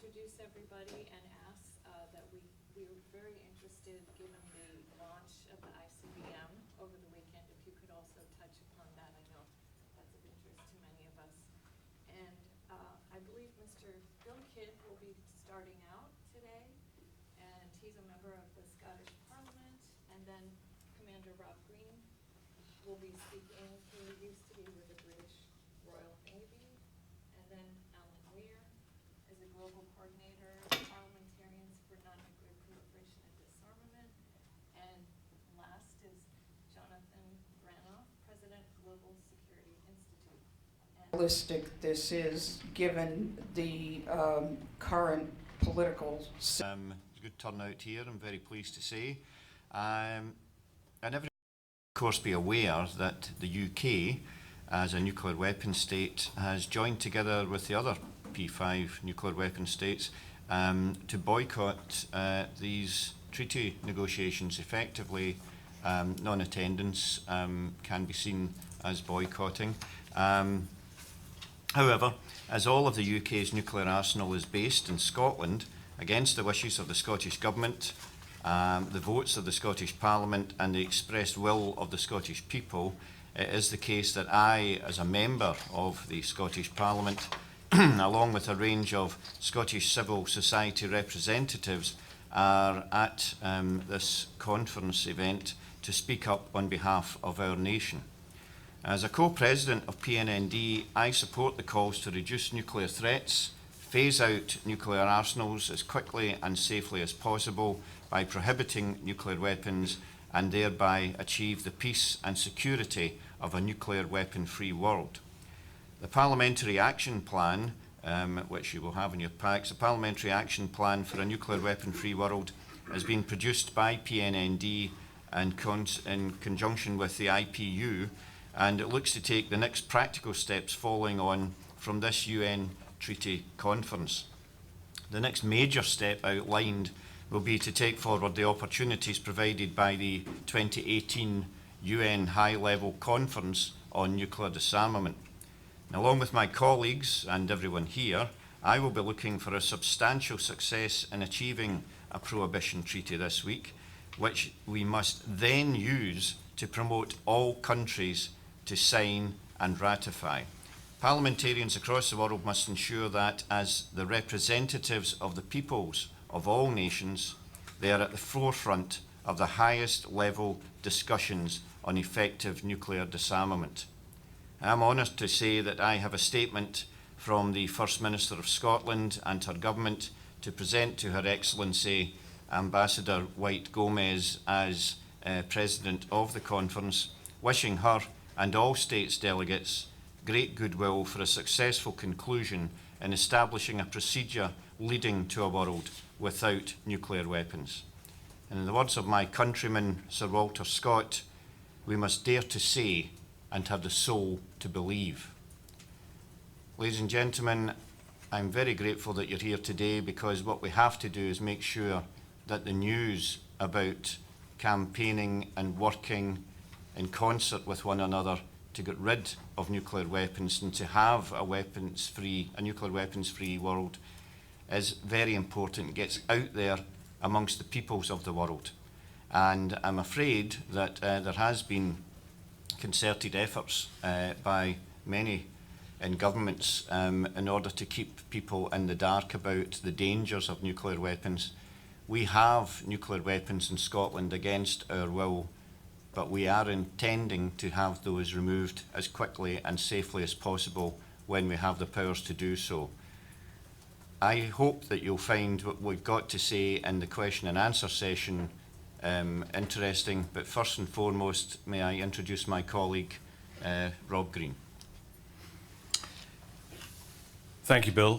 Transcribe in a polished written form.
introduce everybody and ask that we were very interested, given the launch of the ICBM over the weekend, if you could also touch upon that. I know that's of interest to many of us. And I believe Mr. Bill Kidd will be starting out today, and he's a member of the Scottish Parliament. And then Commander Rob Green will be speaking. He used to be with the British Royal Navy. And then Alan Weir is a global coordinator, parliamentarians for non-nuclear proliferation and disarmament. And last is Jonathan Granoff, President, Global Security Institute. Realistic this is, given the current political. It's a good turnout here, I'm very pleased to say. And everyone, of course, be aware that the UK, as a nuclear weapon state, has joined together with the other P5 nuclear weapon states to boycott these treaty negotiations. Effectively, non-attendance can be seen as boycotting. However, as all of the UK's nuclear arsenal is based in Scotland, against the wishes of the Scottish Government, the votes of the Scottish Parliament and the expressed will of the Scottish people, it is the case that I, as a member of the Scottish Parliament, along with a range of Scottish civil society representatives, are at this conference event to speak up on behalf of our nation. As a co-president of PNND, I support the calls to reduce nuclear threats, phase out nuclear arsenals as quickly and safely as possible by prohibiting nuclear weapons, and thereby achieve the peace and security of a nuclear weapon-free world. The Parliamentary Action Plan, which you will have in your packs, the Parliamentary Action Plan for a Nuclear Weapon-Free World has been produced by PNND in conjunction with the IPU, and it looks to take the next practical steps following on from this UN treaty conference. The next major step outlined will be to take forward the opportunities provided by the 2018 UN High-Level Conference on Nuclear Disarmament. And along with my colleagues and everyone here, I will be looking for a substantial success in achieving a prohibition treaty this week, which we must then use to promote all countries to sign and ratify. Parliamentarians across the world must ensure that, as the representatives of the peoples of all nations, they are at the forefront of the highest level discussions on effective nuclear disarmament. I am honoured to say that I have a statement from the First Minister of Scotland and her government to present to Her Excellency Ambassador White Gomez as President of the conference, wishing her and all states delegates great goodwill for a successful conclusion in establishing a procedure leading to a world without nuclear weapons. And in the words of my countryman, Sir Walter Scott, we must dare to say and have the soul to believe. Ladies and gentlemen, I'm very grateful that you're here today, because what we have to do is make sure that the news about campaigning and working in concert with one another to get rid of nuclear weapons and to have a nuclear weapons-free world is very important. It gets out there amongst the peoples of the world. And I'm afraid that there has been concerted efforts by many in governments in order to keep people in the dark about the dangers of nuclear weapons. We have nuclear weapons in Scotland against our will, but we are intending to have those removed as quickly and safely as possible when we have the powers to do so. I hope that you'll find what we've got to say in the question and answer session interesting, but first and foremost, may I introduce my colleague, Rob Green. Thank you, Bill.